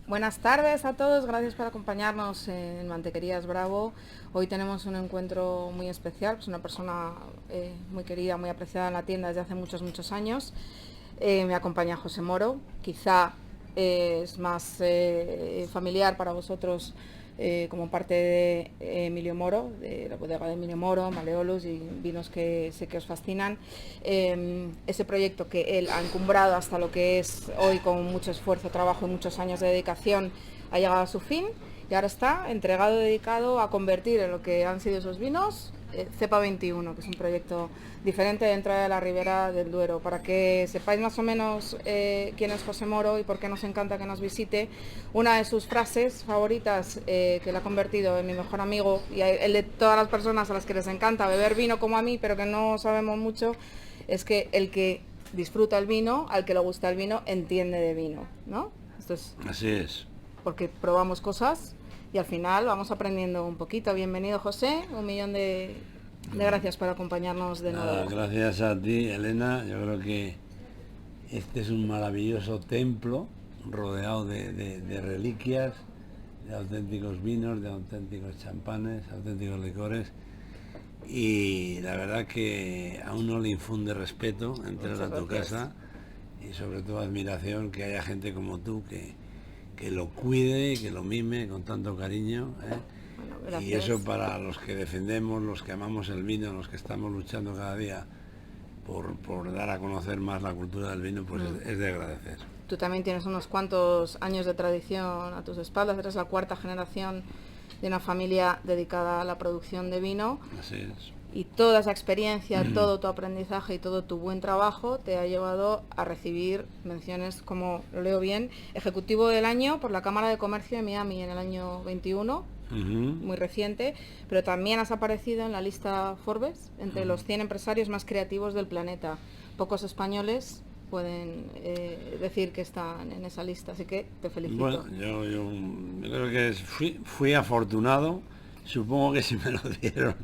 Buenas tardes a todos, gracias por acompañarnos en Mantequerías Bravo. Hoy tenemos un encuentro muy especial, es una persona muy querida, muy apreciada en la tienda desde hace muchos años. Me acompaña José Moro, quizá es más familiar para vosotros como parte de Emilio Moro, de la bodega de Emilio Moro, Maleolus y vinos que sé que os fascinan. Ese proyecto que él ha encumbrado hasta lo que es hoy con mucho esfuerzo, trabajo y muchos años de dedicación ha llegado a su fin y ahora está entregado, dedicado a convertir en lo que han sido esos vinos Cepa 21, que es un proyecto diferente dentro de la Ribera del Duero. Para que sepáis más o menos quién es José Moro y por qué nos encanta que nos visite, una de sus frases favoritas que le ha convertido en mi mejor amigo y el de todas las personas a las que les encanta beber vino como a mí, pero que no sabemos mucho, es que el que disfruta el vino, al que le gusta el vino, entiende de vino, ¿no? Esto es Así es. porque probamos cosas y al final vamos aprendiendo un poquito. Bienvenido, José, un millón de gracias por acompañarnos de Nada, nuevo. gracias a ti, Elena. Yo creo que este es un maravilloso templo rodeado de reliquias, de auténticos vinos, de auténticos champanes, auténticos licores. Y la verdad que a uno le infunde respeto entrar Muchas a tu gracias. casa y sobre todo admiración que haya gente como tú que lo cuide y que lo mime con tanto cariño, ¿eh? Bueno, Y eso gracias. para los que defendemos, los que amamos el vino, los que estamos luchando cada día por dar a conocer más la cultura del vino, pues Mm. es de agradecer. Tú también tienes unos cuantos años de tradición a tus espaldas, eres la cuarta generación de una familia dedicada a la producción de vino Así es. y toda esa experiencia, todo tu aprendizaje y todo tu buen trabajo te ha llevado a recibir menciones, como lo leo bien, Ejecutivo del Año por la Cámara de Comercio de Miami en el año 21, Ujú. muy reciente, pero también has aparecido en la lista Forbes entre los 100 empresarios más creativos del planeta. Pocos españoles pueden decir que están en esa lista, así que te Bueno, felicito. yo creo que fui afortunado. Supongo que si me lo dieron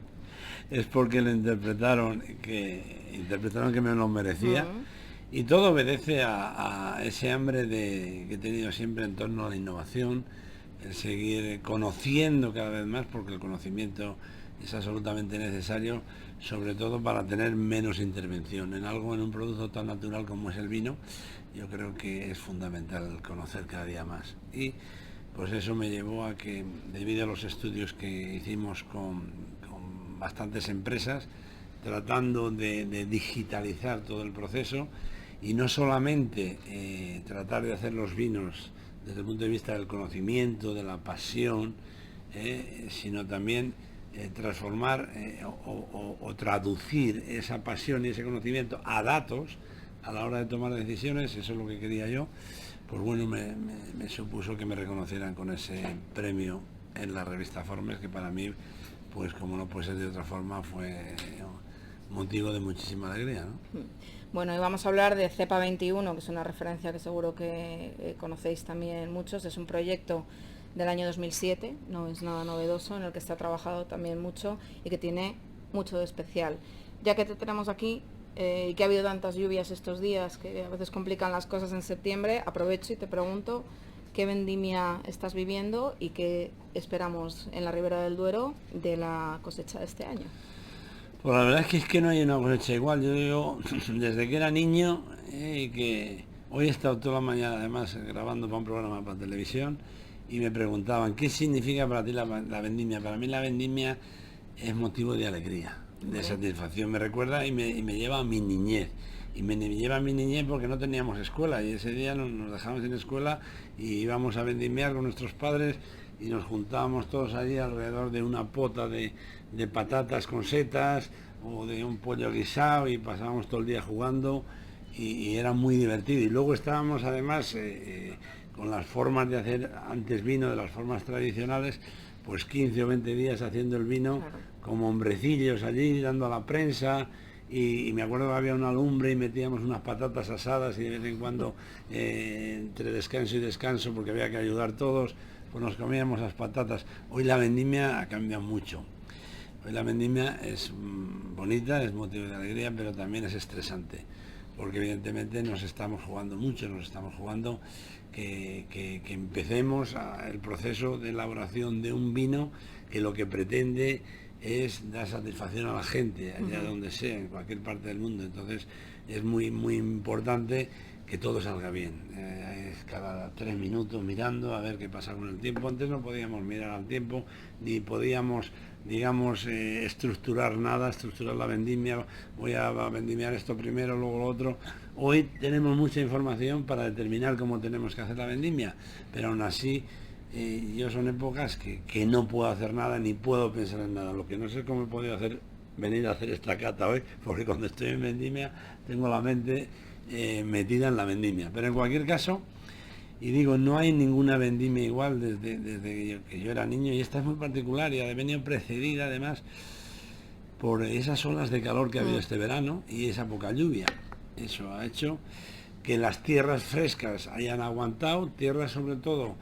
es porque lo interpretaron que me lo merecía. Mm. Y todo obedece a ese hambre que he tenido siempre en torno a la innovación, el seguir conociendo cada vez más, porque el conocimiento es absolutamente necesario, sobre todo para tener menos intervención en algo, en un producto tan natural como es el vino. Yo creo que es fundamental conocer cada día más. Y pues eso me llevó a que, debido a los estudios que hicimos con bastantes empresas, tratando de digitalizar todo el proceso y no solamente tratar de hacer los vinos desde el punto de vista del conocimiento, de la pasión, sino también transformar o traducir esa pasión y ese conocimiento a datos a la hora de tomar decisiones. Eso es lo que quería yo. Pues bueno, me supuso que me reconocieran con ese premio en la revista Forbes, que para mí, pues como no puede ser de otra forma, fue motivo de muchísima alegría, ¿no? Bueno, y vamos a hablar de Cepa 21, que es una referencia que seguro que conocéis también muchos. Es un proyecto del año 2007, no es nada novedoso, en el que está trabajado también mucho y que tiene mucho de especial. Ya que te tenemos aquí y que ha habido tantas lluvias estos días que a veces complican las cosas en septiembre, aprovecho y te pregunto qué vendimia estás viviendo y qué esperamos en la Ribera del Duero de la cosecha de este año. Pues la verdad es que no hay una cosecha igual. Yo digo, desde que era niño, que hoy he estado toda la mañana además grabando para un programa para televisión y me preguntaban, ¿qué significa para ti la vendimia? Para mí la vendimia es motivo de alegría, de Hombre, satisfacción. Me recuerda y me lleva a mi niñez. Y me lleva a mi niñez porque no teníamos escuela y ese día nos dejamos sin escuela y íbamos a vendimiar con nuestros padres y nos juntábamos todos allí alrededor de una pota de patatas con setas o de un pollo guisado y pasábamos todo el día jugando y era muy divertido. Y luego estábamos además con las formas de hacer antes vino, de las formas tradicionales, pues 15 o 20 días haciendo el vino claro. como hombrecillos allí, dando a la prensa. Y me acuerdo que había una lumbre y metíamos unas patatas asadas y de vez en cuando, entre descanso y descanso, porque había que ayudar todos, pues nos comíamos las patatas. Hoy la vendimia ha cambiado mucho. Hoy la vendimia es bonita, es motivo de alegría, pero también es estresante, porque evidentemente nos estamos jugando mucho, nos estamos jugando que empecemos el proceso de elaboración de un vino que lo que pretende es dar satisfacción a la gente, allá donde sea, en cualquier parte del mundo. Entonces es muy importante que todo salga bien. Es cada 3 minutos mirando a ver qué pasa con el tiempo. Antes no podíamos mirar al tiempo, ni podíamos, digamos, estructurar nada, estructurar la vendimia, voy a vendimiar esto primero, luego lo otro. Hoy tenemos mucha información para determinar cómo tenemos que hacer la vendimia, pero aún así yo son épocas que no puedo hacer nada, ni puedo pensar en nada. Lo que no sé cómo he podido hacer, venir a hacer esta cata hoy, porque cuando estoy en vendimia tengo la mente metida en la vendimia. Pero en cualquier caso, y digo, no hay ninguna vendimia igual desde que yo era niño, y esta es muy particular y ha venido precedida además por esas olas de calor que ha habido este verano y esa poca lluvia. Eso ha hecho que las tierras frescas hayan aguantado, tierras sobre todo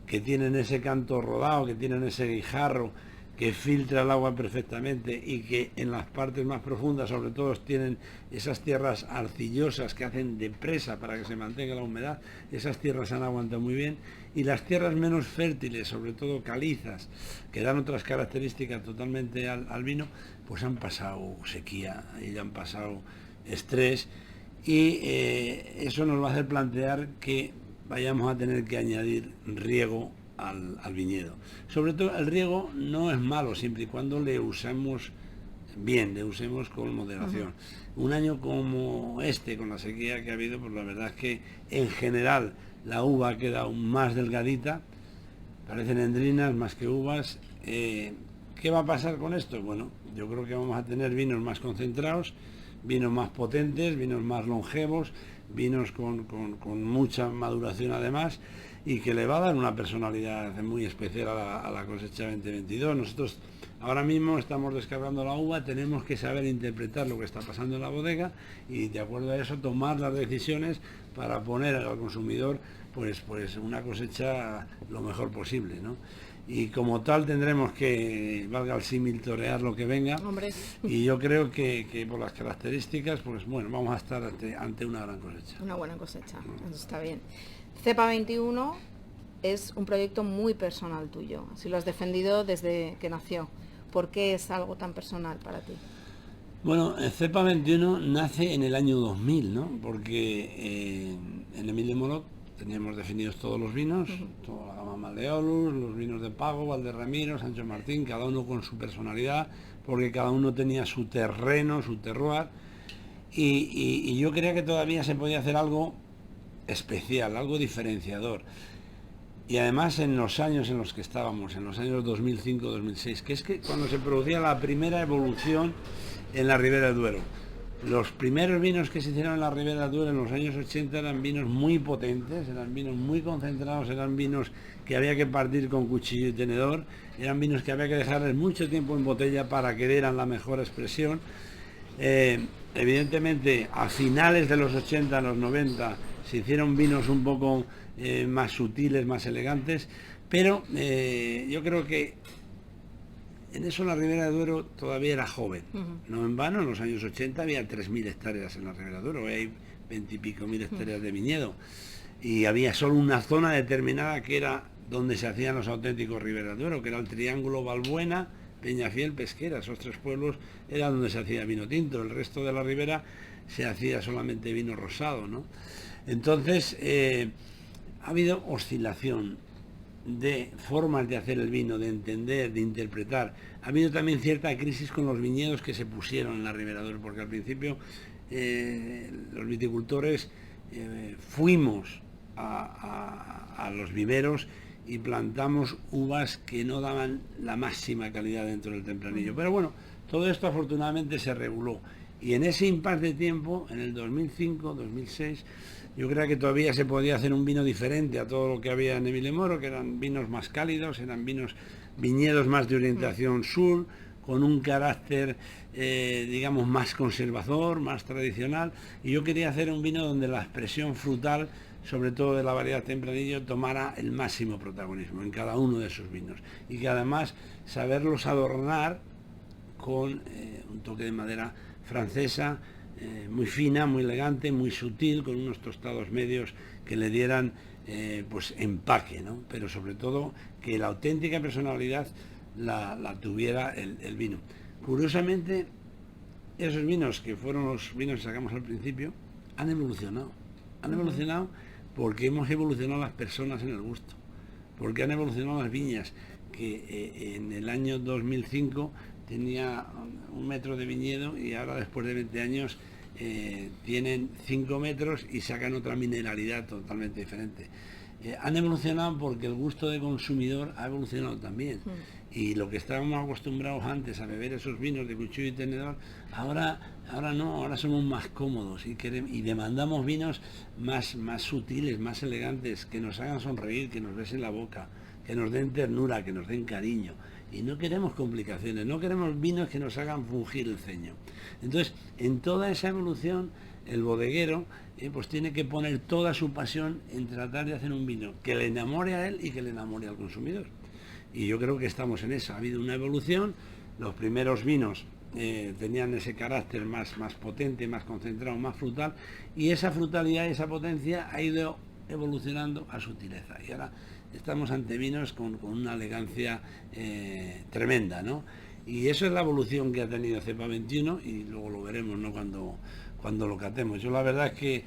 que tienen ese canto rodado, que tienen ese guijarro que filtra el agua perfectamente y que en las partes más profundas sobre todo tienen esas tierras arcillosas que hacen de presa para que se mantenga la humedad. Esas tierras han aguantado muy bien, y las tierras menos fértiles, sobre todo calizas, que dan otras características totalmente al vino, pues han pasado sequía y han pasado estrés, y eso nos va a hacer plantear que vayamos a tener que añadir riego al viñedo. Sobre todo el riego no es malo siempre y cuando le usemos bien, le usemos con moderación. Un año como este, con la sequía que ha habido, pues la verdad es que en general la uva ha quedado más delgadita, parecen endrinas más que uvas. ¿Qué va a pasar con esto? Bueno, yo creo que vamos a tener vinos más concentrados, vinos más potentes, vinos más longevos, vinos con mucha maduración además, y que le va a dar una personalidad muy especial a la cosecha 2022. Nosotros ahora mismo estamos descargando la uva, tenemos que saber interpretar lo que está pasando en la bodega y de acuerdo a eso tomar las decisiones para poner al consumidor pues una cosecha lo mejor posible, ¿no? Y como tal tendremos que, valga el símil, torear lo que venga. Hombre. Y yo creo que por las características, pues bueno, vamos a estar ante una gran cosecha. Una buena cosecha, eso está bien. Cepa 21 es un proyecto muy personal tuyo, así lo has defendido desde que nació. ¿Por qué es algo tan personal para ti? Bueno, el Cepa 21 nace en el año 2000, ¿no? Porque en Emilio Morot teníamos definidos todos los vinos, toda la gama Malleolus, los vinos de Pago, Valderramiro, Sancho Martín, cada uno con su personalidad, porque cada uno tenía su terreno, su terroir, y yo creía que todavía se podía hacer algo especial, algo diferenciador. Y además en los años en los que estábamos, en los años 2005-2006, que es que cuando se producía la primera evolución en la Ribera del Duero. Los primeros vinos que se hicieron en la Ribera del Duero en los años 80 eran vinos muy potentes, eran vinos muy concentrados, eran vinos que había que partir con cuchillo y tenedor, eran vinos que había que dejarles mucho tiempo en botella para que dieran la mejor expresión. Evidentemente, a finales de los 80, los 90, se hicieron vinos un poco más sutiles, más elegantes, pero yo creo que en eso la Ribera del Duero todavía era joven. No en vano, en los años 80 había 3.000 hectáreas en la Ribera del Duero, hoy hay 20 y pico mil hectáreas de viñedo, y había solo una zona determinada que era donde se hacían los auténticos Ribera del Duero, que era el Triángulo Balbuena, Peñafiel, Pesquera. Esos 3 pueblos era donde se hacía vino tinto, el resto de la ribera se hacía solamente vino rosado, ¿no? Entonces ha habido oscilación de formas de hacer el vino, de entender, de interpretar. Ha habido también cierta crisis con los viñedos que se pusieron en la Ribera del Duero, porque al principio los viticultores fuimos a los viveros y plantamos uvas que no daban la máxima calidad dentro del tempranillo. Pero bueno, todo esto afortunadamente se reguló. Y en ese impasse de tiempo, en el 2005, 2006, yo creo que todavía se podía hacer un vino diferente a todo lo que había en Emilio Moro, que eran vinos más cálidos, eran viñedos más de orientación sur, con un carácter, digamos, más conservador, más tradicional. Y yo quería hacer un vino donde la expresión frutal, sobre todo de la variedad tempranillo, tomara el máximo protagonismo en cada uno de esos vinos. Y que además saberlos adornar con un toque de madera francesa, muy fina, muy elegante, muy sutil, con unos tostados medios que le dieran pues empaque, ¿no? Pero sobre todo que la auténtica personalidad la tuviera el vino. Curiosamente, esos vinos que fueron los vinos que sacamos al principio han evolucionado. Han evolucionado porque hemos evolucionado las personas en el gusto, porque han evolucionado las viñas, que en el año 2005 tenía 1 metro de viñedo y ahora después de 20 años tienen 5 metros y sacan otra mineralidad totalmente diferente. Han evolucionado porque el gusto de consumidor ha evolucionado también. Y lo que estábamos acostumbrados antes a beber esos vinos de cuchillo y tenedor, ahora no, ahora somos más cómodos y demandamos vinos más sutiles, más elegantes, que nos hagan sonreír, que nos besen la boca, que nos den ternura, que nos den cariño. Y no queremos complicaciones, no queremos vinos que nos hagan fungir el ceño. Entonces, en toda esa evolución, el bodeguero pues tiene que poner toda su pasión en tratar de hacer un vino que le enamore a él y que le enamore al consumidor. Y yo creo que estamos en eso. Ha habido una evolución. Los primeros vinos tenían ese carácter más potente, más concentrado, más frutal, y esa frutalidad y esa potencia ha ido evolucionando a sutileza. Y ahora estamos ante vinos con una elegancia tremenda, ¿no? Y eso es la evolución que ha tenido Cepa 21 y luego lo veremos, ¿no? Cuando lo catemos. Yo la verdad es que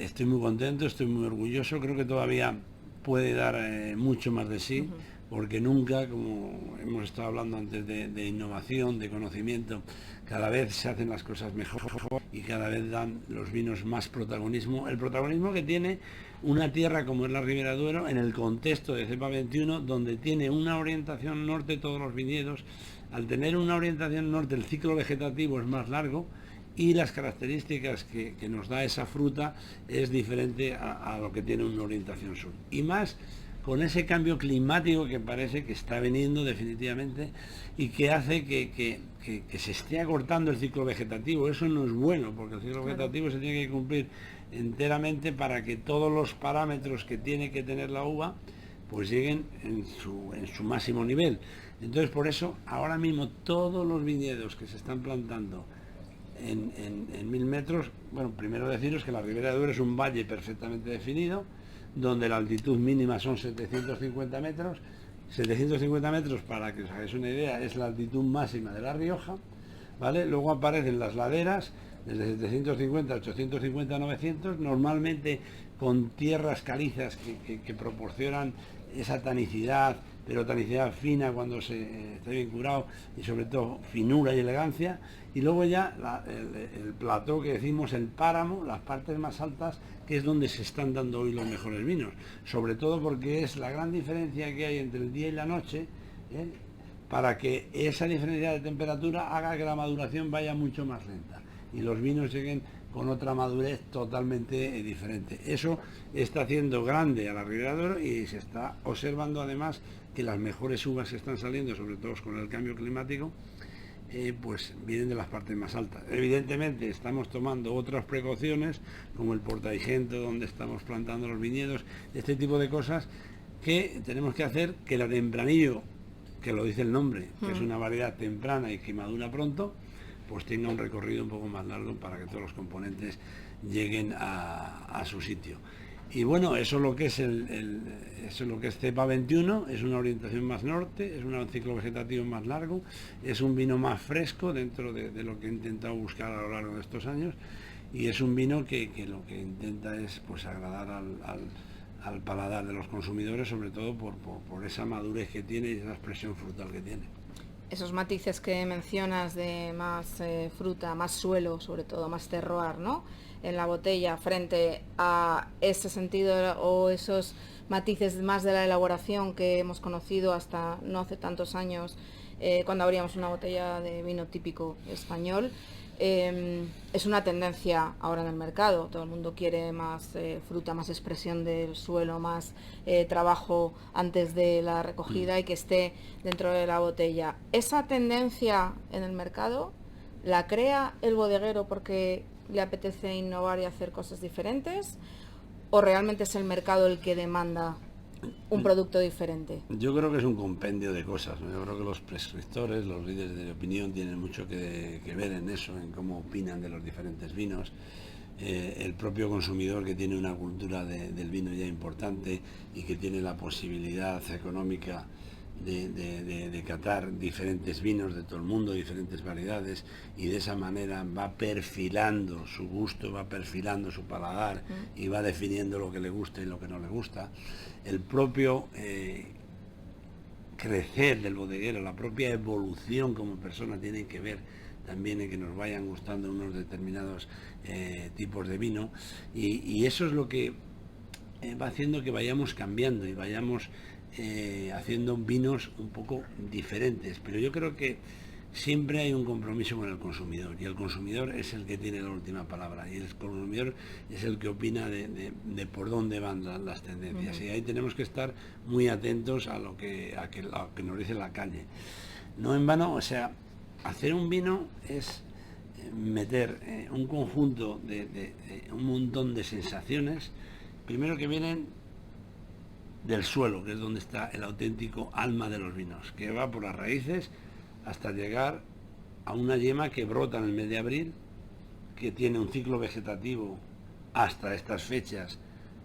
estoy muy contento, estoy muy orgulloso, creo que todavía puede dar mucho más de sí, porque nunca, como hemos estado hablando antes de innovación, de conocimiento, cada vez se hacen las cosas mejor y cada vez dan los vinos más protagonismo, el protagonismo que tiene una tierra como es la Ribera Duero en el contexto de Cepa 21, donde tiene una orientación norte todos los viñedos. Al tener una orientación norte, el ciclo vegetativo es más largo y las características que nos da esa fruta es diferente a lo que tiene una orientación sur. Y más con ese cambio climático que parece que está viniendo definitivamente y que hace que se esté acortando el ciclo vegetativo. Eso no es bueno, porque el ciclo vegetativo se tiene que cumplir enteramente para que todos los parámetros que tiene que tener la uva pues lleguen en su máximo nivel. Entonces, por eso, ahora mismo todos los viñedos que se están plantando en 1000 metros, bueno, primero deciros que la Ribera de Duero es un valle perfectamente definido, donde la altitud mínima son 750 metros. 750 metros, para que os hagáis una idea, es la altitud máxima de La Rioja, ¿vale? Luego aparecen las laderas, desde 750, 850, 900, normalmente con tierras calizas que proporcionan esa tanicidad, pero tanicidad fina cuando se está bien curado, y sobre todo finura y elegancia. Y luego ya el plató que decimos, el páramo, las partes más altas, que es donde se están dando hoy los mejores vinos, sobre todo porque es la gran diferencia que hay entre el día y la noche, para que esa diferencia de temperatura haga que la maduración vaya mucho más lenta y los vinos lleguen con otra madurez totalmente diferente. Eso está haciendo grande a la Ribera Duero y se está observando además que las mejores uvas que están saliendo, sobre todo con el cambio climático, pues vienen de las partes más altas. Evidentemente estamos tomando otras precauciones, como el portaigento donde estamos plantando los viñedos, este tipo de cosas que tenemos que hacer que la tempranillo, que lo dice el nombre, que es una variedad temprana y que madura pronto, pues tenga un recorrido un poco más largo para que todos los componentes lleguen a su sitio. Y bueno, eso es lo que es eso es lo que es Cepa 21, es una orientación más norte, es un ciclo vegetativo más largo, es un vino más fresco dentro de lo que he intentado buscar a lo largo de estos años, y es un vino que lo que intenta es pues agradar al paladar de los consumidores, sobre todo por esa madurez que tiene y esa expresión frutal que tiene. Esos matices que mencionas de más fruta, más suelo, sobre todo más terroir, ¿no?, en la botella, frente a ese sentido o esos matices más de la elaboración que hemos conocido hasta no hace tantos años, cuando abríamos una botella de vino típico español. Es una tendencia ahora en el mercado, todo el mundo quiere más fruta, más expresión del suelo, más trabajo antes de la recogida y que esté dentro de la botella. ¿Esa tendencia en el mercado la crea el bodeguero porque le apetece innovar y hacer cosas diferentes, o realmente es el mercado el que demanda un producto diferente? Yo creo que es un compendio de cosas, ¿no? Yo creo que los prescriptores, los líderes de opinión tienen mucho que ver en eso, en cómo opinan de los diferentes vinos. El propio consumidor, que tiene una cultura del vino ya importante y que tiene la posibilidad económica de catar diferentes vinos de todo el mundo, diferentes variedades, y de esa manera va perfilando su gusto, va perfilando su paladar y va definiendo lo que le gusta y lo que no le gusta. El propio crecer del bodeguero, la propia evolución como persona tiene que ver también en que nos vayan gustando unos determinados tipos de vino, y eso es lo que va haciendo que vayamos cambiando y vayamos haciendo vinos un poco diferentes. Pero yo creo que siempre hay un compromiso con el consumidor, y el consumidor es el que tiene la última palabra, y el consumidor es el que opina de por dónde van las tendencias. Y ahí tenemos que estar muy atentos a lo que nos dice la calle. No en vano, o sea, hacer un vino es meter un conjunto de un montón de sensaciones, primero, que vienen del suelo, que es donde está el auténtico alma de los vinos, que va por las raíces hasta llegar a una yema que brota en el mes de abril, que tiene un ciclo vegetativo hasta estas fechas,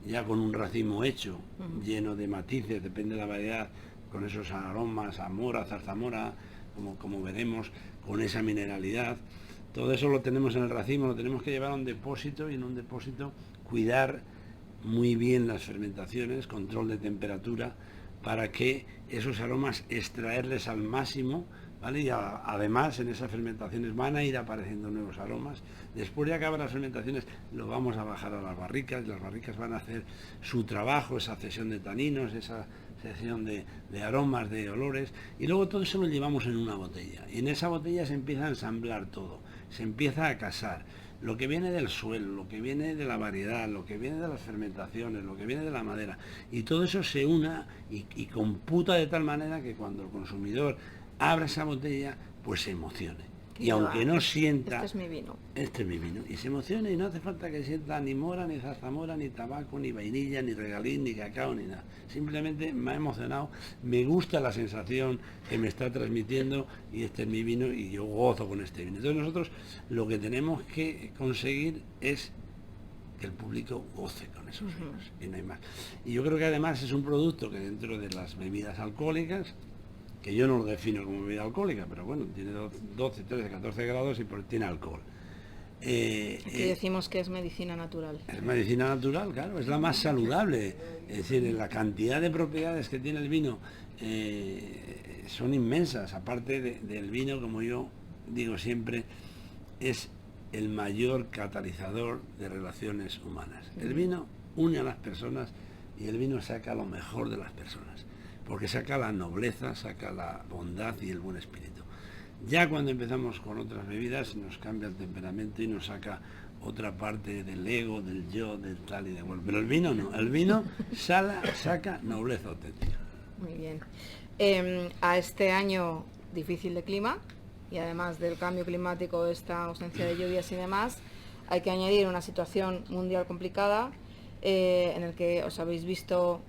ya con un racimo hecho, lleno de matices, depende de la variedad, con esos aromas, a mora, zarzamora, como veremos, con esa mineralidad. Todo eso lo tenemos en el racimo, lo tenemos que llevar a un depósito, y en un depósito cuidar muy bien las fermentaciones, control de temperatura, para que esos aromas extraerles al máximo, ¿vale? Y además en esas fermentaciones van a ir apareciendo nuevos aromas. Después de acabar las fermentaciones lo vamos a bajar a las barricas van a hacer su trabajo, esa cesión de taninos, esa sección de aromas, de olores, y luego todo eso lo llevamos en una botella, y en esa botella se empieza a ensamblar todo, se empieza a casar lo que viene del suelo, lo que viene de la variedad, lo que viene de las fermentaciones, lo que viene de la madera, y todo eso se una y computa de tal manera que cuando el consumidor abra esa botella, pues se emocione. Y aunque no sienta, este es mi vino, y se emocione, y no hace falta que sienta ni mora, ni zarzamora, ni tabaco, ni vainilla, ni regalín, ni cacao, ni nada. Simplemente me ha emocionado, me gusta la sensación que me está transmitiendo, y este es mi vino y yo gozo con este vino. Entonces nosotros lo que tenemos que conseguir es que el público goce con esos vinos, y no hay más. Y yo creo que además es un producto que, dentro de las bebidas alcohólicas, que yo no lo defino como bebida alcohólica, pero bueno, tiene 12, 13, 14 grados y tiene alcohol. Aquí decimos que es medicina natural. Es medicina natural, claro, es la más saludable. Es decir, la cantidad de propiedades que tiene el vino son inmensas. Aparte del vino, como yo digo siempre, es el mayor catalizador de relaciones humanas. El vino une a las personas, y el vino saca lo mejor de las personas, porque saca la nobleza, saca la bondad y el buen espíritu. Ya cuando empezamos con otras bebidas nos cambia el temperamento y nos saca otra parte del ego, del yo, del tal y de cual. Pero el vino no, el vino saca nobleza auténtica. Muy bien. A este año difícil de clima, y además del cambio climático, esta ausencia de lluvias y demás, hay que añadir una situación mundial complicada, en el que os habéis visto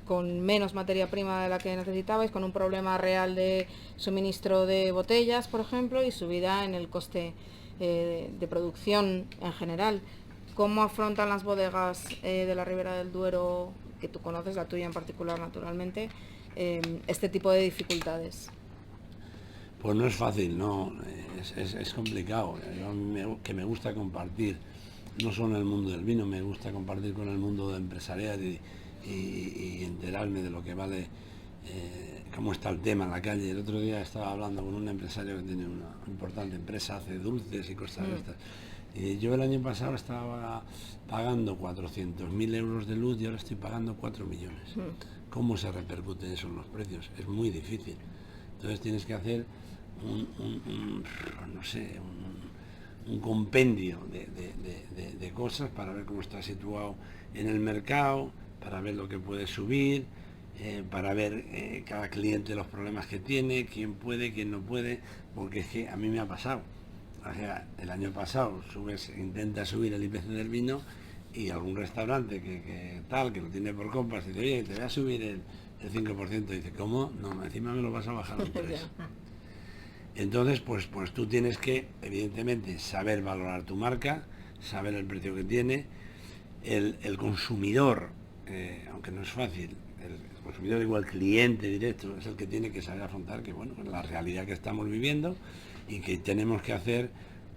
con menos materia prima de la que necesitabais, con un problema real de suministro de botellas, por ejemplo, y subida en el coste de producción en general. ¿Cómo afrontan las bodegas de la Ribera del Duero, que tú conoces, la tuya en particular, naturalmente, este tipo de dificultades? Pues no es fácil, no, es complicado. Que me gusta compartir, no solo en el mundo del vino, me gusta compartir con el mundo empresarial y enterarme de lo que vale, cómo está el tema en la calle. El otro día estaba hablando con un empresario que tiene una importante empresa, hace dulces y cosas de estas. Y yo el año pasado estaba pagando 400.000 euros de luz, y ahora estoy pagando 4 millones. ¿Cómo se repercute eso en los precios? Es muy difícil. Entonces tienes que hacer un compendio de cosas para ver cómo está situado en el mercado, para ver lo que puede subir, para ver cada cliente los problemas que tiene, quién puede, quién no puede, porque es que a mí me ha pasado. O sea, el año pasado intenta subir el IPC del vino, y algún restaurante que tal, que lo tiene por copas, dice, oye, te voy a subir el 5%, dice, ¿cómo? No, encima me lo vas a bajar un 3%. Entonces, pues tú tienes que, evidentemente, saber valorar tu marca, saber el precio que tiene, el consumidor, aunque no es fácil, el consumidor igual cliente directo es el que tiene que saber afrontar que, bueno, la realidad que estamos viviendo y que tenemos que hacer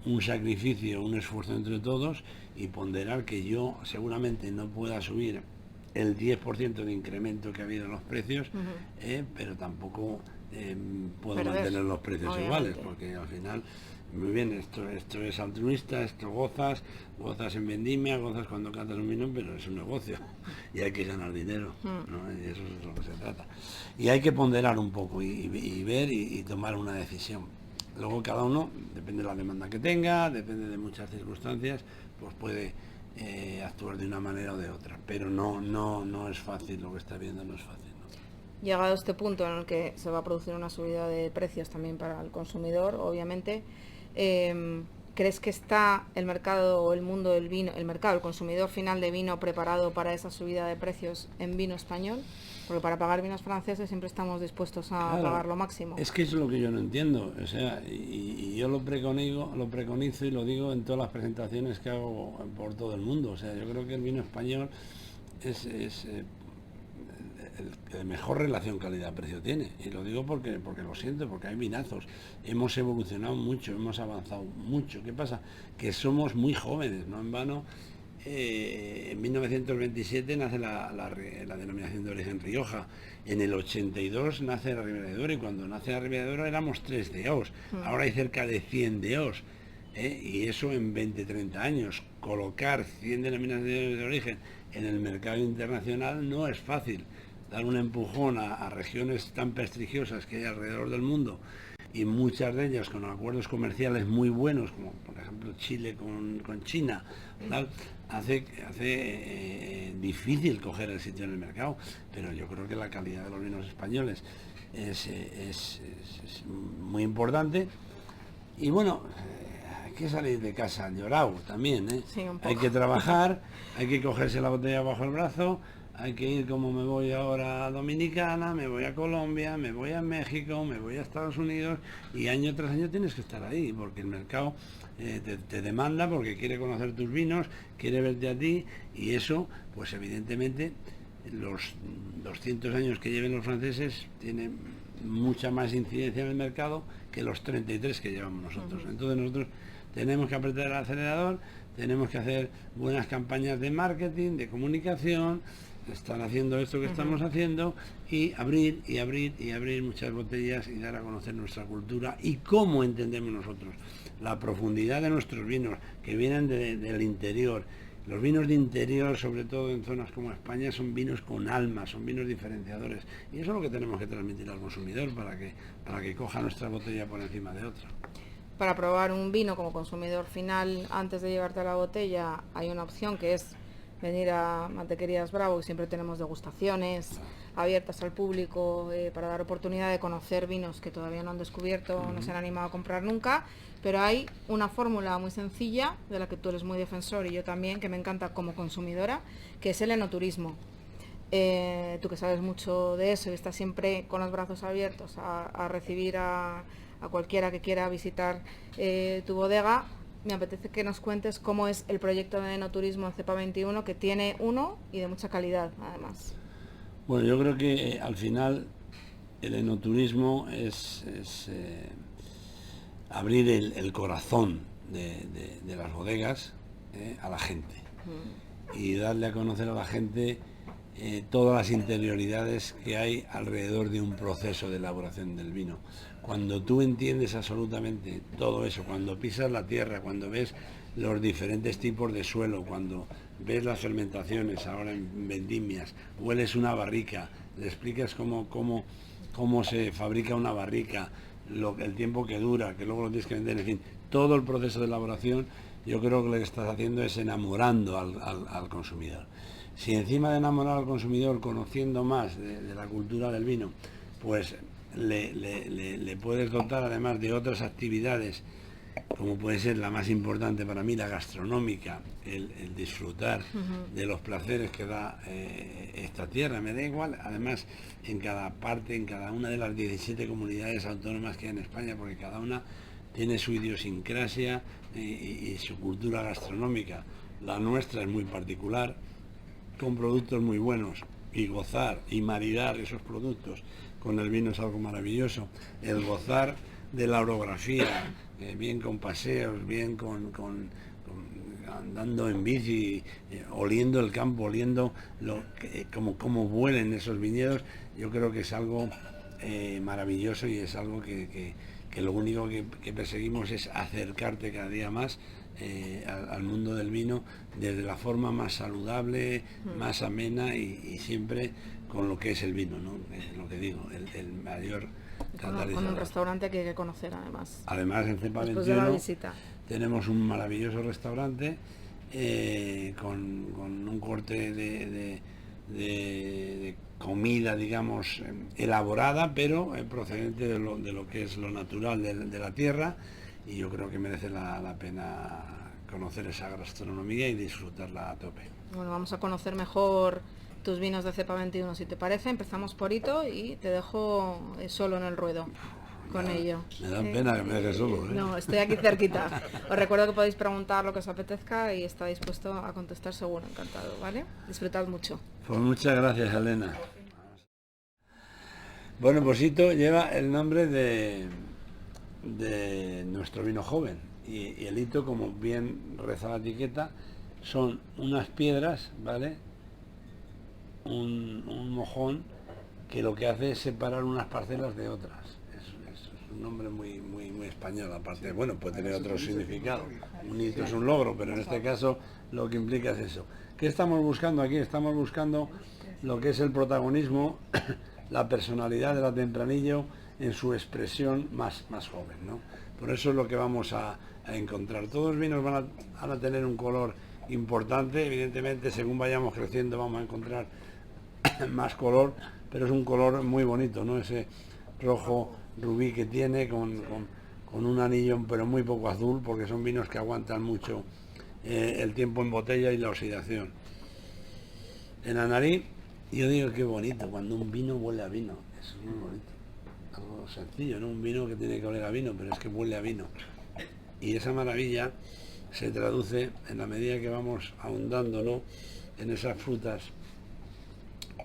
un sacrificio, un esfuerzo entre todos y ponderar que yo seguramente no pueda subir el 10% de incremento que ha habido en los precios, pero tampoco puedo mantener los precios iguales, porque al final, muy bien, esto es altruista, esto gozas en vendimia, gozas cuando cantas un vino, pero es un negocio y hay que ganar dinero, ¿no? Y eso es lo que se trata. Y hay que ponderar un poco y ver y tomar una decisión. Luego cada uno, depende de la demanda que tenga, depende de muchas circunstancias, pues puede actuar de una manera o de otra, pero no es fácil, lo que está viendo no es fácil, ¿no? Llegado a este punto en el que se va a producir una subida de precios también para el consumidor, obviamente, ¿crees que está el mercado o el mundo del vino, el consumidor final de vino preparado para esa subida de precios en vino español? Porque para pagar vinos franceses siempre estamos dispuestos a pagar lo máximo. Es que es lo que yo no entiendo, o sea, y yo lo preconizo y lo digo en todas las presentaciones que hago por todo el mundo. O sea, yo creo que el vino español es el mejor relación calidad-precio tiene, y lo digo porque lo siento, porque hay vinazos, hemos evolucionado mucho, hemos avanzado mucho. ¿Qué pasa? Que somos muy jóvenes, no en vano. En 1927 nace la denominación de origen Rioja, en el 82 nace la Ribera de Duero, y cuando nace la Ribera de Duero éramos 3 DOs, ahora hay cerca de 100 DOs, y eso en 20-30 años. Colocar 100 denominaciones de origen en el mercado internacional no es fácil, dar un empujón a regiones tan prestigiosas que hay alrededor del mundo, y muchas de ellas con acuerdos comerciales muy buenos, como por ejemplo Chile con China, tal, hace difícil coger el sitio en el mercado. Pero yo creo que la calidad de los vinos españoles es muy importante, y bueno, hay que salir de casa llorado también, ¿eh? Sí, un poco. Hay que trabajar, hay que cogerse la botella bajo el brazo, hay que ir, como me voy ahora a Dominicana, me voy a Colombia, me voy a México, me voy a Estados Unidos, y año tras año tienes que estar ahí, porque el mercado te demanda, porque quiere conocer tus vinos, quiere verte a ti, y eso, pues evidentemente, los 200 años que lleven los franceses tienen mucha más incidencia en el mercado que los 33 que llevamos nosotros. Entonces nosotros tenemos que apretar el acelerador, tenemos que hacer buenas campañas de marketing, de comunicación, estar haciendo esto que estamos haciendo, y abrir muchas botellas y dar a conocer nuestra cultura y cómo entendemos nosotros la profundidad de nuestros vinos que vienen del interior. Los vinos de interior, sobre todo en zonas como España, son vinos con alma, son vinos diferenciadores, y eso es lo que tenemos que transmitir al consumidor para que coja nuestra botella por encima de otra. Para probar un vino como consumidor final, antes de llevarte a la botella, hay una opción que es venir a Mantequerías Bravo, y siempre tenemos degustaciones abiertas al público para dar oportunidad de conocer vinos que todavía no han descubierto, no se han animado a comprar nunca, pero hay una fórmula muy sencilla, de la que tú eres muy defensor y yo también, que me encanta como consumidora, que es el enoturismo. Tú que sabes mucho de eso y estás siempre con los brazos abiertos a recibir a cualquiera que quiera visitar tu bodega, me apetece que nos cuentes cómo es el proyecto de enoturismo en Cepa 21, que tiene uno y de mucha calidad, además. Bueno, yo creo que al final el enoturismo es abrir el corazón de las bodegas a la gente, y darle a conocer a la gente todas las interioridades que hay alrededor de un proceso de elaboración del vino. Cuando tú entiendes absolutamente todo eso, cuando pisas la tierra, cuando ves los diferentes tipos de suelo, cuando ves las fermentaciones ahora en vendimias, hueles una barrica, le explicas cómo se fabrica una barrica, el tiempo que dura, que luego lo tienes que vender, en fin, todo el proceso de elaboración, yo creo que lo que estás haciendo es enamorando al consumidor. Si encima de enamorar al consumidor, conociendo más de la cultura del vino, pues le puedes dotar además de otras actividades como puede ser la más importante para mí, la gastronómica, el disfrutar de los placeres que da esta tierra, me da igual, además en cada parte, en cada una de las 17 comunidades autónomas que hay en España, porque cada una tiene su idiosincrasia y su cultura gastronómica. La nuestra es muy particular, con productos muy buenos, y gozar y maridar esos productos con el vino es algo maravilloso. El gozar de la orografía, bien con paseos, bien andando en bici, oliendo el campo, oliendo cómo huelen esos viñedos, yo creo que es algo maravilloso, y es algo que lo único que perseguimos es acercarte cada día más al mundo del vino desde la forma más saludable, más amena, y siempre con lo que es el vino, ¿no? Lo que digo, el mayor catalizador. Con un restaurante que hay que conocer además. Además, en Cepa Después 21 de la visita tenemos un maravilloso restaurante con un corte de comida, digamos, elaborada, pero procedente de lo que es lo natural de la tierra, y yo creo que merece la pena conocer esa gastronomía y disfrutarla a tope. Bueno, vamos a conocer mejor tus vinos de Cepa 21, si te parece. Empezamos por Hito y te dejo solo en el ruedo con ello. Me da pena que me dejes solo, ¿eh? No, estoy aquí cerquita. Os recuerdo que podéis preguntar lo que os apetezca y está dispuesto a contestar seguro, encantado, ¿vale? Disfrutad mucho. Pues muchas gracias, Elena. Bueno, pues Hito lleva el nombre de nuestro vino joven, y el Hito, como bien reza la etiqueta, son unas piedras, ¿vale? Un mojón que lo que hace es separar unas parcelas de otras. Es un nombre muy español, aparte, bueno, puede tener otro significado. Un hito es un logro, pero en este caso lo que implica es eso. ¿Qué estamos buscando aquí? Estamos buscando lo que es el protagonismo, la personalidad de la Tempranillo en su expresión más joven, ¿no? Por eso es lo que vamos a encontrar. Todos los vinos van a tener un color importante, evidentemente según vayamos creciendo vamos a encontrar más color, pero es un color muy bonito, ¿no? Ese rojo rubí que tiene con un anillo, pero muy poco azul, porque son vinos que aguantan mucho el tiempo en botella y la oxidación. En la nariz, yo digo que bonito cuando un vino huele a vino, es muy bonito. Algo sencillo, ¿no? Un vino que tiene que oler a vino, pero es que huele a vino. Y esa maravilla se traduce en la medida que vamos ahondando, ¿no?, en esas frutas,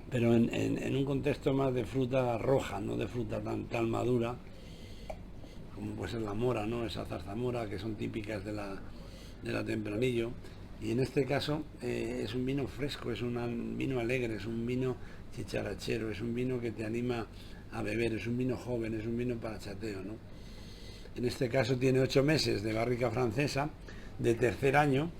pero en un contexto más de fruta roja, no de fruta tan madura, como puede ser la mora, ¿no?, esa zarzamora que son típicas de la Tempranillo. Y en este caso es un vino fresco, es un vino alegre, es un vino chicharachero, es un vino que te anima a beber, es un vino joven, es un vino para chateo, ¿no? En este caso tiene 8 meses de barrica francesa de tercer año,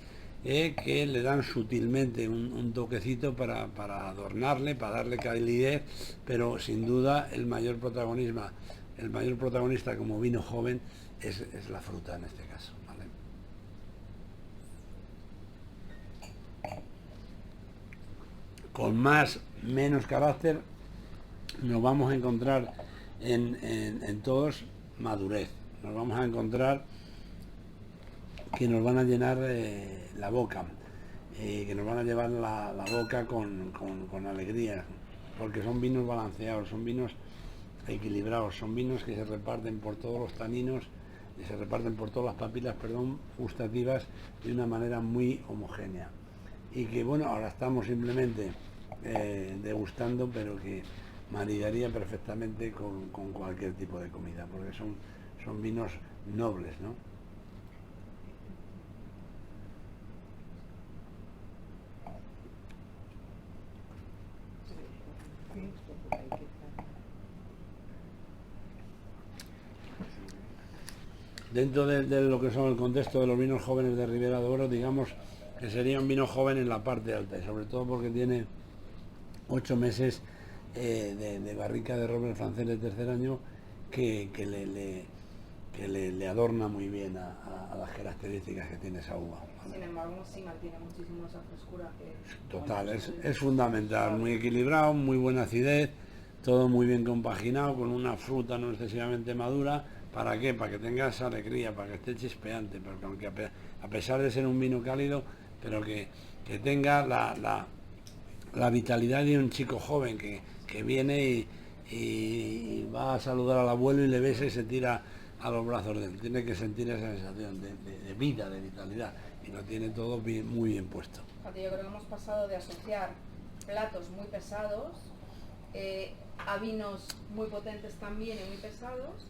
que le dan sutilmente un toquecito para adornarle, para darle calidez, pero sin duda el mayor protagonista como vino joven es la fruta en este caso, ¿vale? Con menos carácter nos vamos a encontrar en todos madurez, nos vamos a encontrar que nos van a llenar la boca, que nos van a llevar la boca con alegría, porque son vinos balanceados, son vinos equilibrados, son vinos que se reparten por todos los taninos, y se reparten por todas las papilas, gustativas de una manera muy homogénea. Y que bueno, ahora estamos simplemente degustando, pero que maridaría perfectamente con cualquier tipo de comida, porque son vinos nobles, ¿no? Dentro de lo que son el contexto de los vinos jóvenes de Ribera de Oro, digamos que sería un vino joven en la parte alta, y sobre todo porque tiene 8 meses de barrica de roble francés de tercer año que le adorna muy bien a las características que tiene esa uva, ¿vale? Sin embargo, sí mantiene muchísimo esa frescura que... Total, es fundamental, muy equilibrado, muy buena acidez, todo muy bien compaginado, con una fruta no excesivamente madura, ¿Para qué? Para que tengas alegría, para que esté chispeante, porque aunque a pesar de ser un vino cálido, pero que tenga la vitalidad de un chico joven que viene y va a saludar al abuelo y le besa y se tira a los brazos de él. Tiene que sentir esa sensación de vida, de vitalidad, y lo tiene todo muy bien puesto. Yo creo que hemos pasado de asociar platos muy pesados a vinos muy potentes también y muy pesados,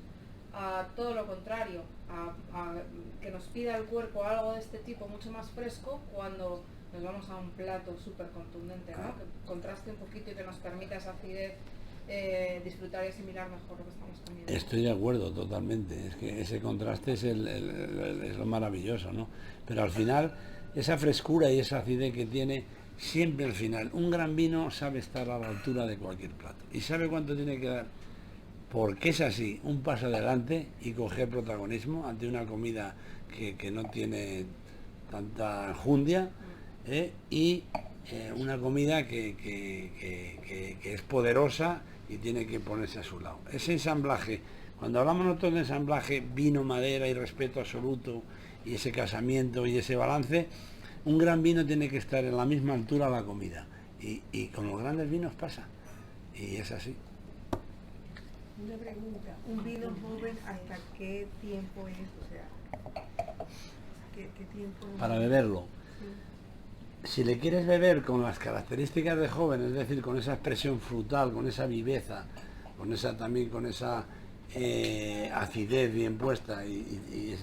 a todo lo contrario, a que nos pida el cuerpo algo de este tipo mucho más fresco cuando nos vamos a un plato súper contundente, ¿no? Que contraste un poquito y que nos permita esa acidez disfrutar y asimilar mejor lo que estamos comiendo. Estoy de acuerdo totalmente, es que ese contraste es lo maravilloso, ¿no? Pero al final, esa frescura y esa acidez que tiene, siempre al final, un gran vino sabe estar a la altura de cualquier plato y sabe cuánto tiene que dar, porque es así, un paso adelante y coger protagonismo ante una comida que no tiene tanta enjundia, y una comida que es poderosa y tiene que ponerse a su lado. Ese ensamblaje, cuando hablamos nosotros de ensamblaje vino, madera y respeto absoluto y ese casamiento y ese balance, un gran vino tiene que estar en la misma altura a la comida, y con los grandes vinos pasa, y es así. Una pregunta, ¿un vino joven hasta qué tiempo es? O sea, ¿qué tiempo? Para beberlo. Sí. Si le quieres beber con las características de joven, es decir, con esa expresión frutal, con esa viveza, con esa acidez bien puesta y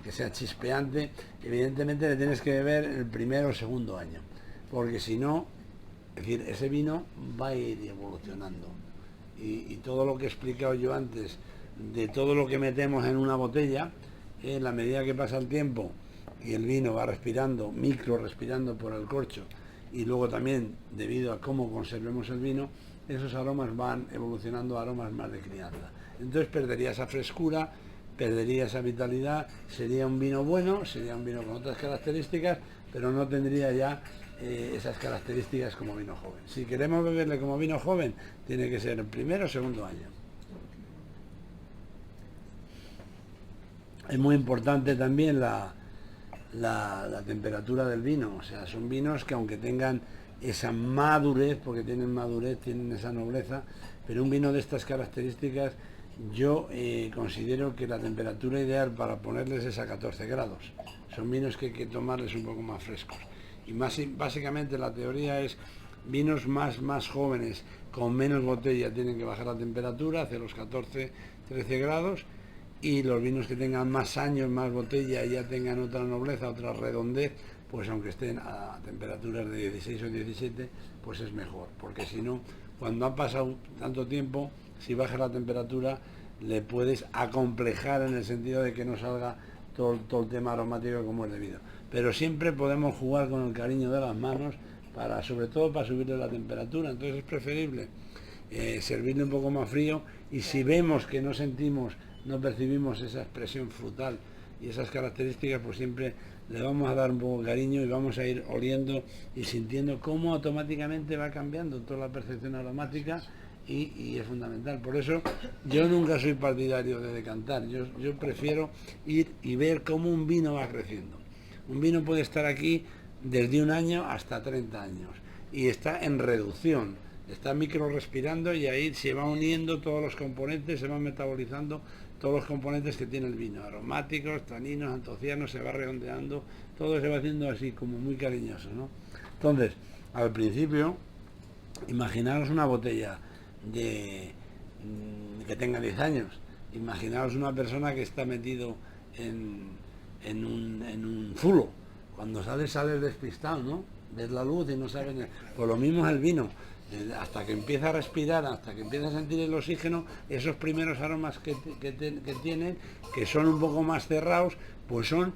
que sea chispeante, evidentemente le tienes que beber el primero o segundo año, porque si no, es decir, ese vino va a ir evolucionando. Y todo lo que he explicado yo antes, de todo lo que metemos en una botella, en la medida que pasa el tiempo y el vino va respirando, respirando por el corcho, y luego también debido a cómo conservemos el vino, esos aromas van evolucionando a aromas más de crianza. Entonces perdería esa frescura, perdería esa vitalidad, sería un vino bueno, sería un vino con otras características, pero no tendría ya esas características como vino joven. Si queremos beberle como vino joven, tiene que ser el primero o segundo año. Es muy importante también la temperatura del vino, o sea, son vinos que aunque tengan esa madurez, porque tienen madurez, tienen esa nobleza, pero un vino de estas características yo considero que la temperatura ideal para ponerles es a 14 grados. Son vinos que hay que tomarles un poco más frescos. Y básicamente la teoría es vinos más jóvenes con menos botella tienen que bajar la temperatura hacia los 14-13 grados, y los vinos que tengan más años, más botella, ya tengan otra nobleza, otra redondez, pues aunque estén a temperaturas de 16 o 17, pues es mejor, porque si no, cuando ha pasado tanto tiempo, si baja la temperatura, le puedes acomplejar en el sentido de que no salga todo el tema aromático como es debido. Pero siempre podemos jugar con el cariño de las manos, sobre todo para subirle la temperatura. Entonces es preferible servirle un poco más frío, y si vemos que no percibimos esa expresión frutal y esas características, pues siempre le vamos a dar un poco de cariño y vamos a ir oliendo y sintiendo cómo automáticamente va cambiando toda la percepción aromática, y es fundamental. Por eso yo nunca soy partidario de decantar, yo prefiero ir y ver cómo un vino va creciendo. Un vino puede estar aquí desde un año hasta 30 años y está en reducción, está respirando, y ahí se va uniendo todos los componentes, se van metabolizando todos los componentes que tiene el vino, aromáticos, taninos, antocianos, se va redondeando, todo se va haciendo así como muy cariñoso, ¿no? Entonces, al principio, imaginaros una botella que tenga 10 años, imaginaros una persona que está metido en un zulo, cuando sales despistado, ¿no? Ves la luz y no sabes, pues lo mismo es el vino. Hasta que empieza a respirar, hasta que empieza a sentir el oxígeno, esos primeros aromas que tienen, que son un poco más cerrados, pues son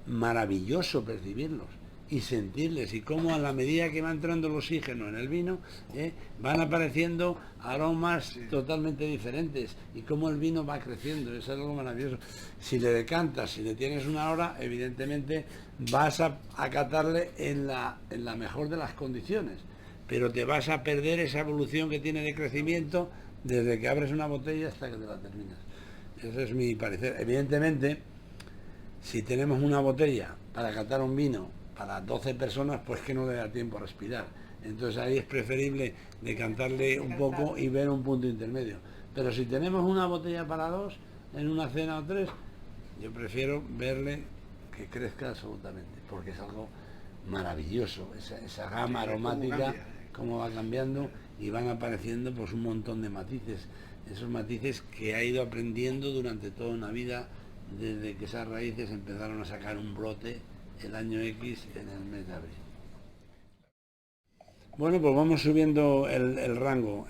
maravilloso percibirlos y sentirles, y cómo a la medida que va entrando el oxígeno en el vino, van apareciendo aromas totalmente diferentes, y cómo el vino va creciendo. Eso es algo maravilloso. Si le decantas, si le tienes una hora, evidentemente vas a acatarle en la mejor de las condiciones, pero te vas a perder esa evolución que tiene de crecimiento desde que abres una botella hasta que te la terminas. Ese es mi parecer. Evidentemente, si tenemos una botella para catar un vino para 12 personas, pues que no le da tiempo a respirar. Entonces ahí es preferible decantarle un poco y ver un punto intermedio. Pero si tenemos una botella para dos, en una cena o tres, yo prefiero verle que crezca absolutamente, porque es algo maravilloso, esa gama aromática, cómo va cambiando y van apareciendo pues un montón de matices, esos matices que ha ido aprendiendo durante toda una vida, desde que esas raíces empezaron a sacar un brote el año X en el mes de abril. Bueno, pues vamos subiendo el rango.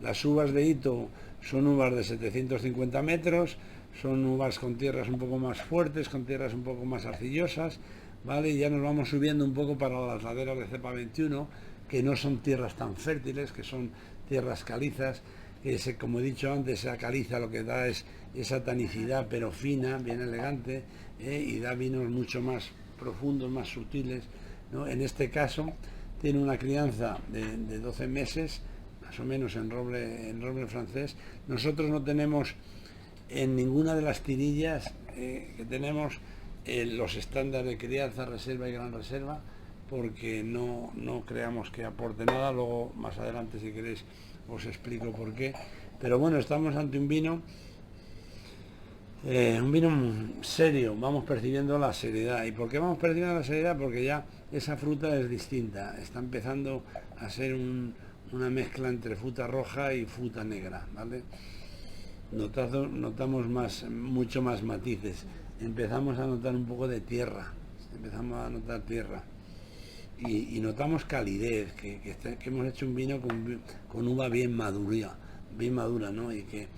Las uvas de hito son uvas de 750 metros, son uvas con tierras un poco más fuertes, con tierras un poco más arcillosas, ¿vale? Y ya nos vamos subiendo un poco para las laderas de cepa 21, que no son tierras tan fértiles, que son tierras calizas, que como he dicho antes, esa caliza lo que da es esa tanicidad, pero fina, bien elegante, y da vinos mucho más profundos, más sutiles, ¿no? En este caso tiene una crianza de 12 meses, más o menos en roble francés. Nosotros no tenemos en ninguna de las tirillas que tenemos los estándares de crianza, reserva y gran reserva, porque no creamos que aporte nada. Luego más adelante, si queréis, os explico por qué. Pero bueno, estamos ante un vino serio, vamos percibiendo la seriedad. ¿Y por qué vamos percibiendo la seriedad? Porque ya esa fruta es distinta, está empezando a ser una mezcla entre fruta roja y fruta negra, ¿vale? Notamos mucho más matices, empezamos a notar un poco de tierra, y notamos calidez, que hemos hecho un vino con uva bien madura, ¿no? Y que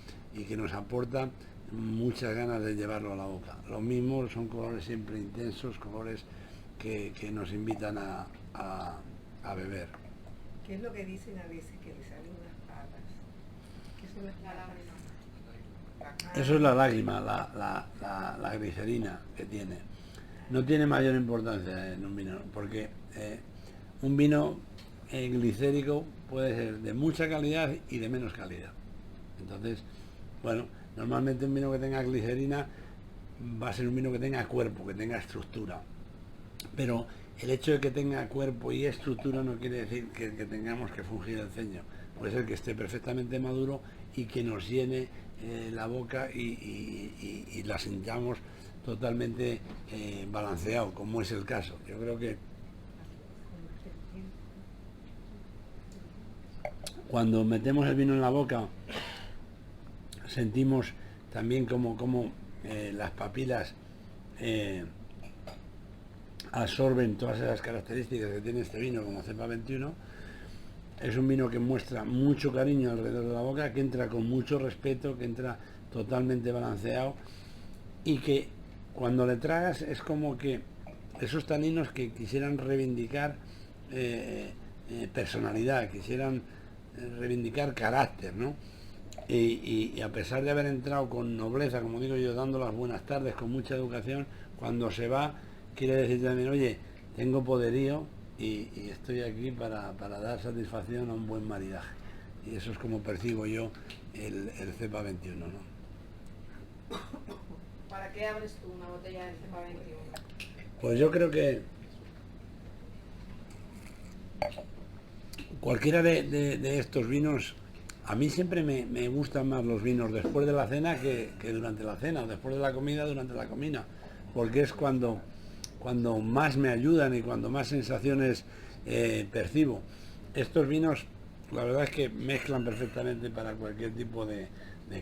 nos aporta muchas ganas de llevarlo a la boca. Lo mismo, son colores siempre intensos, colores que nos invitan a beber. ¿Qué es lo que dicen a veces que le salen unas patas? ¿Qué son las patas? Eso es la lágrima, la glicerina que tiene. No tiene mayor importancia en un vino, porque un vino glicérico puede ser de mucha calidad y de menos calidad. Entonces, bueno, normalmente un vino que tenga glicerina va a ser un vino que tenga cuerpo, que tenga estructura. Pero el hecho de que tenga cuerpo y estructura no quiere decir que tengamos que fungir el ceño. Puede ser que esté perfectamente maduro y que nos llene la boca y la sintamos totalmente balanceado, como es el caso. Yo creo que cuando metemos el vino en la boca sentimos también como las papilas absorben todas esas características que tiene este vino como cepa 21. Es un vino que muestra mucho cariño alrededor de la boca, que entra con mucho respeto, que entra totalmente balanceado y que cuando le tragas es como que esos taninos que quisieran reivindicar personalidad, quisieran reivindicar carácter, ¿no? Y a pesar de haber entrado con nobleza, como digo yo, dando las buenas tardes, con mucha educación, cuando se va quiere decir también, oye, tengo poderío y estoy aquí para dar satisfacción a un buen maridaje. Y eso es como percibo yo el cepa 21, ¿no? ¿Para qué abres tú una botella de cepa 21? Pues yo creo que cualquiera de estos vinos, a mí siempre me gustan más los vinos después de la cena que durante la cena, o después de la comida durante la comida, porque es cuando más me ayudan y cuando más sensaciones percibo. Estos vinos, la verdad es que mezclan perfectamente para cualquier tipo de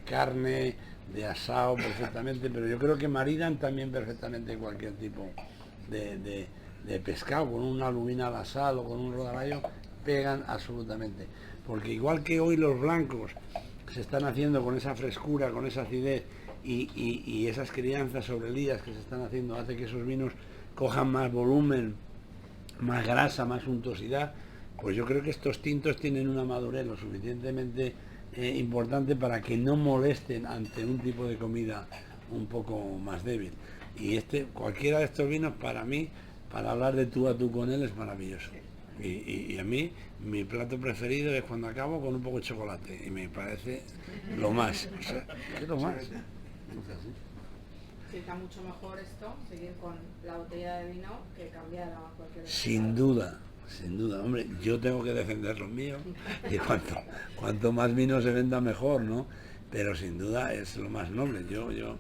carne, de asado perfectamente, pero yo creo que maridan también perfectamente cualquier tipo de pescado, con una lubina al asado, con un rodalayo, pegan absolutamente. Porque igual que hoy los blancos se están haciendo con esa frescura, con esa acidez y esas crianzas sobre lías que se están haciendo, hace que esos vinos cojan más volumen, más grasa, más untuosidad, pues yo creo que estos tintos tienen una madurez lo suficientemente importante para que no molesten ante un tipo de comida un poco más débil. Y cualquiera de estos vinos, para mí, para hablar de tú a tú con él, es maravilloso. Y a mí, mi plato preferido es cuando acabo con un poco de chocolate, y me parece lo más. O sea, es lo más. Es así. Sí, está mucho mejor esto, seguir con la botella de vino, que cambiar a cualquier... Sin duda, hombre, yo tengo que defender los míos y cuanto más vino se venda mejor, ¿no? Pero sin duda es lo más noble. Yo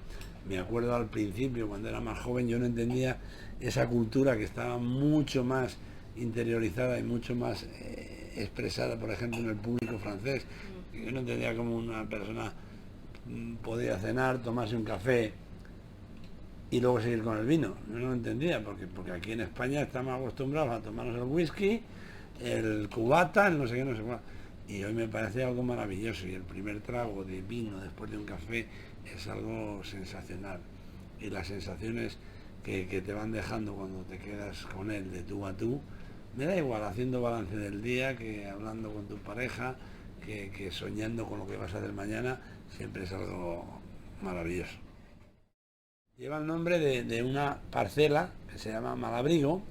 me acuerdo al principio, cuando era más joven, yo no entendía esa cultura que estaba mucho más interiorizada y mucho más expresada, por ejemplo, en el público francés. Yo no entendía cómo una persona podía cenar, tomarse un café y luego seguir con el vino. No lo entendía, porque aquí en España estamos acostumbrados a tomarnos el whisky, el cubata, el no sé qué, no sé cuál. Y hoy me parece algo maravilloso, y el primer trago de vino después de un café es algo sensacional. Y las sensaciones que te van dejando cuando te quedas con él de tú a tú, me da igual haciendo balance del día, que hablando con tu pareja, que soñando con lo que vas a hacer mañana, siempre es algo maravilloso. Lleva el nombre de una parcela que se llama Malabrigo,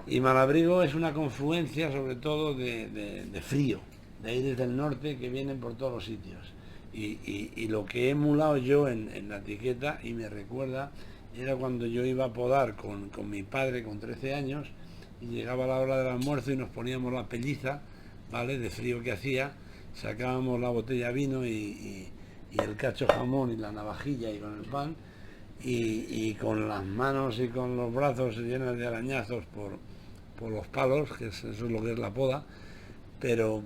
y Malabrigo es una confluencia sobre todo de frío, de aires del norte que vienen por todos los sitios. Y lo que he emulado yo en la etiqueta, y me recuerda, era cuando yo iba a podar con mi padre con 13 años, y llegaba la hora del almuerzo y nos poníamos la pelliza, ¿vale?, de frío que hacía, sacábamos la botella de vino y el cacho jamón y la navajilla y con el pan, y con las manos y con los brazos llenos de arañazos por los palos, que eso es lo que es la poda, pero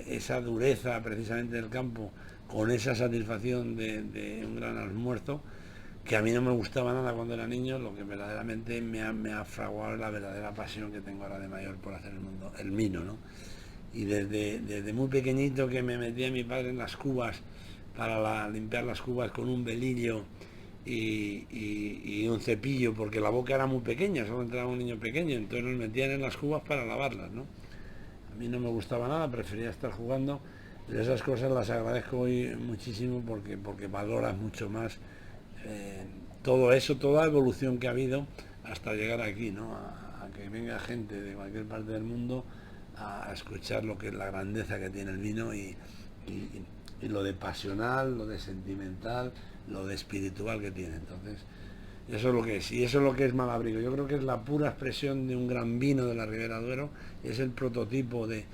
esa dureza precisamente del campo, con esa satisfacción de un gran almuerzo, que a mí no me gustaba nada cuando era niño, lo que verdaderamente me ha fraguado la verdadera pasión que tengo ahora de mayor por hacer el vino, ¿no? Y desde muy pequeñito, que me metía mi padre en las cubas para limpiar las cubas con un velillo y un cepillo, porque la boca era muy pequeña, solo entraba un niño pequeño, entonces nos metían en las cubas para lavarlas, ¿no? A mí no me gustaba nada, prefería estar jugando, pero esas cosas las agradezco hoy muchísimo, porque valoras mucho más todo eso, toda la evolución que ha habido hasta llegar aquí, ¿no? A que venga gente de cualquier parte del mundo a escuchar lo que es la grandeza que tiene el vino, y lo de pasional, lo de sentimental, lo de espiritual que tiene. Entonces, eso es lo que es, y eso es lo que es Malabrigo. Yo creo que es la pura expresión de un gran vino de la Ribera Duero, es el prototipo de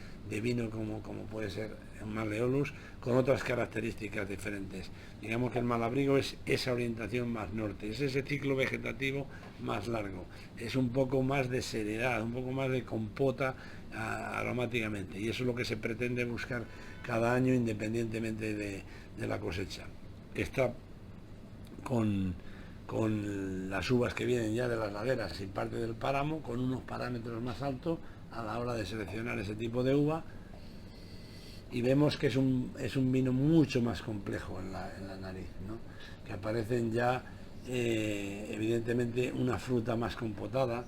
vino como puede ser un Malleolus, con otras características diferentes. Digamos que el Malabrigo es esa orientación más norte, es ese ciclo vegetativo más largo, es un poco más de seriedad, un poco más de compota aromáticamente, y eso es lo que se pretende buscar cada año, independientemente de la cosecha. Está con las uvas que vienen ya de las laderas y parte del páramo, con unos parámetros más altos a la hora de seleccionar ese tipo de uva, y vemos que es un vino mucho más complejo en la nariz, ¿no? Que aparecen ya evidentemente una fruta más compotada.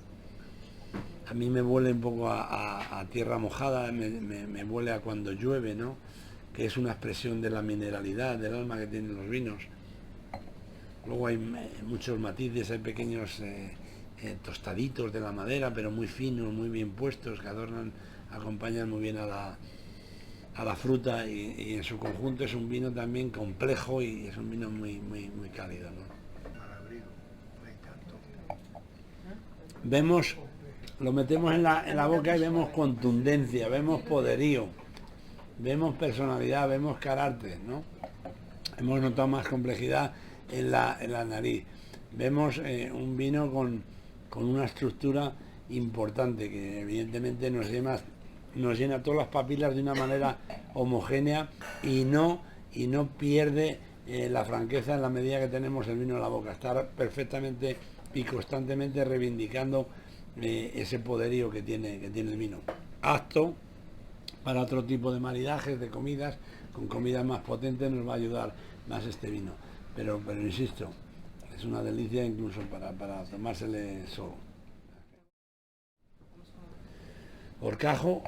A mí me huele un poco a tierra mojada, me huele a cuando llueve, ¿no? Que es una expresión de la mineralidad del alma que tienen los vinos. Luego hay muchos matices, hay pequeños tostaditos de la madera, pero muy finos, muy bien puestos, que acompañan muy bien a la fruta, y en su conjunto es un vino también complejo, y es un vino muy cálido, ¿no? Vemos, lo metemos en la boca y vemos contundencia, vemos poderío, vemos personalidad, vemos carácter, ¿no? Hemos notado más complejidad en la nariz. Vemos un vino con una estructura importante, que evidentemente nos llena todas las papilas de una manera homogénea, y no pierde la franqueza en la medida que tenemos el vino en la boca. Está perfectamente y constantemente reivindicando ese poderío que tiene el vino. Apto para otro tipo de maridajes, de comidas, con comidas más potentes nos va a ayudar más este vino. Pero insisto, es una delicia incluso para tomársele solo. Horcajo,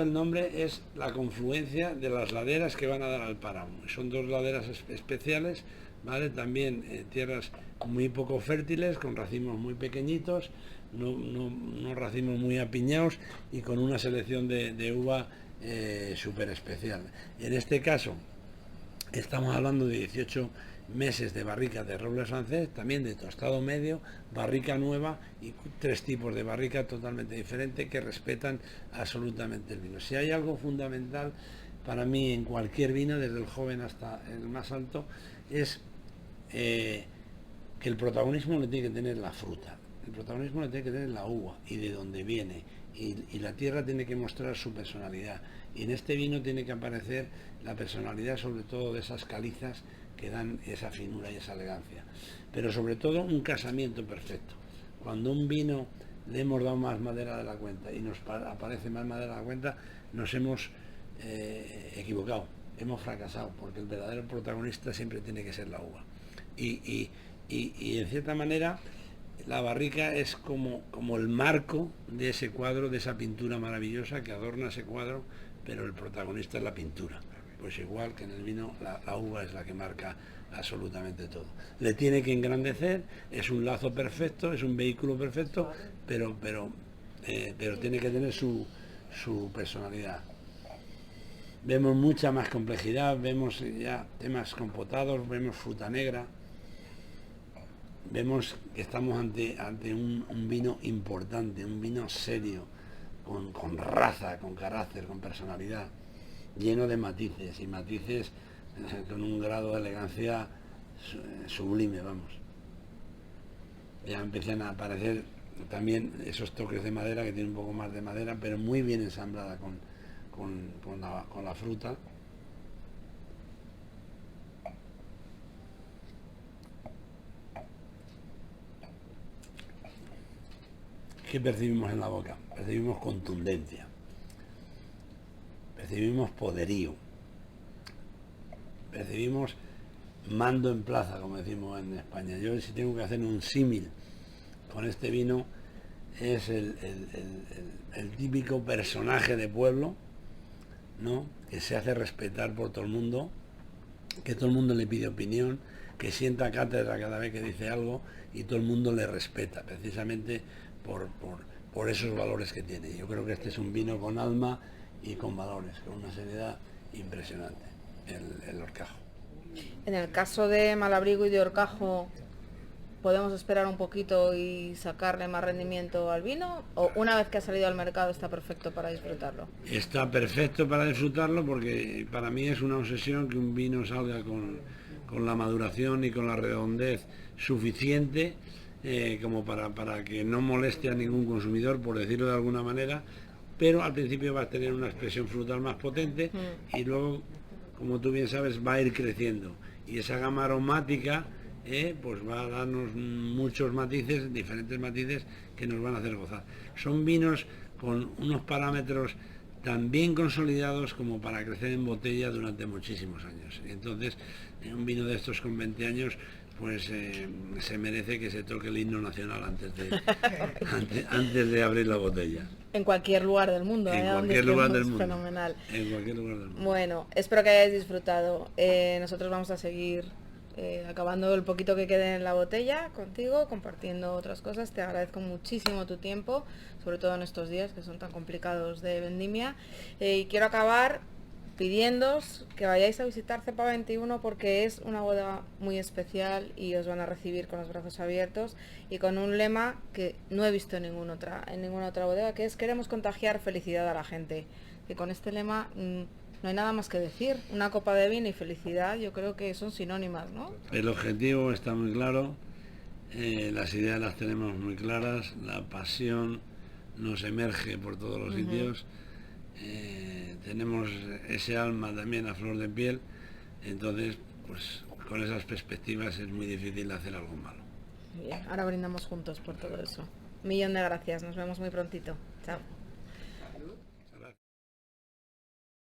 el nombre es la confluencia de las laderas que van a dar al páramo. Son dos laderas especiales, ¿vale? También tierras muy poco fértiles, con racimos muy pequeñitos, no racimos muy apiñados, y con una selección de uva súper especial. En este caso estamos hablando de 18 meses de barrica de roble francés, también de tostado medio, barrica nueva y 3 tipos de barrica totalmente diferentes que respetan absolutamente el vino. Si hay algo fundamental para mí en cualquier vino, desde el joven hasta el más alto, es que el protagonismo le tiene que tener la fruta, el protagonismo le tiene que tener la uva y de dónde viene, y la tierra tiene que mostrar su personalidad, y en este vino tiene que aparecer la personalidad sobre todo de esas calizas que dan esa finura y esa elegancia, pero sobre todo un casamiento perfecto. Cuando un vino le hemos dado más madera de la cuenta y nos aparece más madera de la cuenta, nos hemos equivocado, hemos fracasado, porque el verdadero protagonista siempre tiene que ser la uva. Y en cierta manera la barrica es como el marco de ese cuadro, de esa pintura maravillosa que adorna ese cuadro, pero el protagonista es la pintura. Pues igual que en el vino, la uva es la que marca absolutamente todo. Le tiene que engrandecer, es un lazo perfecto, es un vehículo perfecto, pero tiene que tener su personalidad. Vemos mucha más complejidad, vemos ya temas compotados, vemos fruta negra, vemos que estamos ante un vino importante, un vino serio, con raza, con carácter, con personalidad, lleno de matices, y matices con un grado de elegancia sublime, vamos. Ya empiezan a aparecer también esos toques de madera, que tienen un poco más de madera, pero muy bien ensamblada con la fruta. ¿Qué percibimos en la boca? Percibimos contundencia, percibimos poderío, percibimos mando en plaza, como decimos en España. Yo, si tengo que hacer un símil con este vino, es el típico personaje de pueblo, ¿no?, que se hace respetar por todo el mundo, que todo el mundo le pide opinión, que sienta cátedra cada vez que dice algo y todo el mundo le respeta, precisamente por esos valores que tiene. Yo creo que este es un vino con alma y con valores, con una seriedad impresionante, el Horcajo. En el caso de Malabrigo y de Horcajo, ¿podemos esperar un poquito y sacarle más rendimiento al vino? ¿O una vez que ha salido al mercado está perfecto para disfrutarlo? Está perfecto para disfrutarlo, porque para mí es una obsesión que un vino salga con la maduración y con la redondez suficiente como para que no moleste a ningún consumidor, por decirlo de alguna manera, pero al principio va a tener una expresión frutal más potente y luego, como tú bien sabes, va a ir creciendo, y esa gama aromática pues va a darnos muchos matices, diferentes matices, que nos van a hacer gozar. Son vinos con unos parámetros tan bien consolidados como para crecer en botella durante muchísimos años. Y entonces, un vino de estos con 20 años, pues se merece que se toque el himno nacional antes de abrir la botella. En cualquier lugar del mundo, en cualquier lugar del mundo. Fenomenal. En cualquier lugar del mundo. Bueno, espero que hayáis disfrutado. Nosotros vamos a seguir acabando el poquito que quede en la botella contigo, compartiendo otras cosas. Te agradezco muchísimo tu tiempo, sobre todo en estos días que son tan complicados de vendimia. Y quiero acabar pidiéndoos que vayáis a visitar Cepa 21, porque es una boda muy especial y os van a recibir con los brazos abiertos y con un lema que no he visto en ninguna otra bodega, que es: queremos contagiar felicidad a la gente. Y con este lema no hay nada más que decir. Una copa de vino y felicidad, yo creo que son sinónimas, ¿no? El objetivo está muy claro, las ideas las tenemos muy claras, la pasión nos emerge por todos los sitios. Tenemos ese alma también a flor de piel, entonces pues con esas perspectivas es muy difícil hacer algo malo. Bien, ahora brindamos juntos por todo eso. 1.000.000 de gracias, nos vemos muy prontito. Chao.